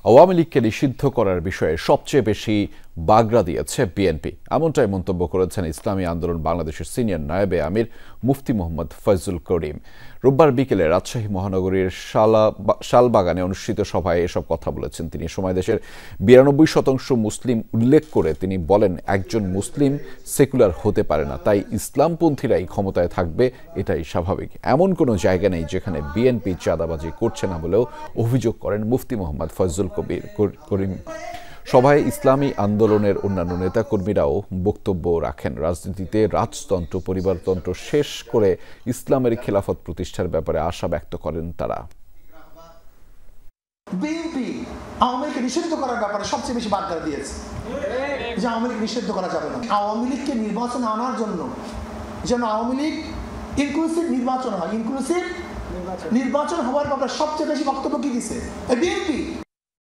আওয়ামী লীগকে নিষিদ্ধ করার বিষয়ে সবচেয়ে বেশি বাগড়া দিয়েছে বিএনপি, এমনটাই মন্তব্য করেছেন ইসলামী আন্দোলন বাংলাদেশের সিনিয়র নায়েবে আমির মুফতি মোহাম্মদ ফয়জুল করিম। রোববার বিকেলে রাজশাহী মহানগরীর শালবাগানে অনুষ্ঠিত সভায় এসব কথা বলেছেন তিনি। সময় দেশের 92% মুসলিম উল্লেখ করে তিনি বলেন, একজন মুসলিম সেকুলার হতে পারে না, তাই ইসলামপন্থীরাই ক্ষমতায় থাকবে, এটাই স্বাভাবিক। এমন কোনো জায়গা নেই যেখানে বিএনপি চাঁদাবাজি করছে না বলেও অভিযোগ করেন মুফতি মোহাম্মদ ফয়জুল করিম। সভায় ইসলামী আন্দোলনের অন্যান্য নেতাকর্মীরাও বক্তব্য রাখেন। রাজনীতিতে রাজতন্ত্র, পরিবারতন্ত্র শেষ করে ইসলামের খেলাফত প্রতিষ্ঠার ব্যাপারে আশা ব্যক্ত করেন তারা। বিএনপি আওয়ামী লীগকে নিষিদ্ধ করার ব্যাপারে সবচেয়ে বেশি বার্তা দিয়েছে যে আওয়ামী লীগ নিষিদ্ধ করা যাবে না। আওয়ামী লীগকে নির্বাচনে আনার জন্য যেন আওয়ামী লীগ ইনক্লুসিভ নির্বাচন হয়, ইনক্লুসিভ নির্বাচন হওয়ার ব্যাপারে সবচেয়ে বেশি বক্তব্য কি দিছে বিএনপি।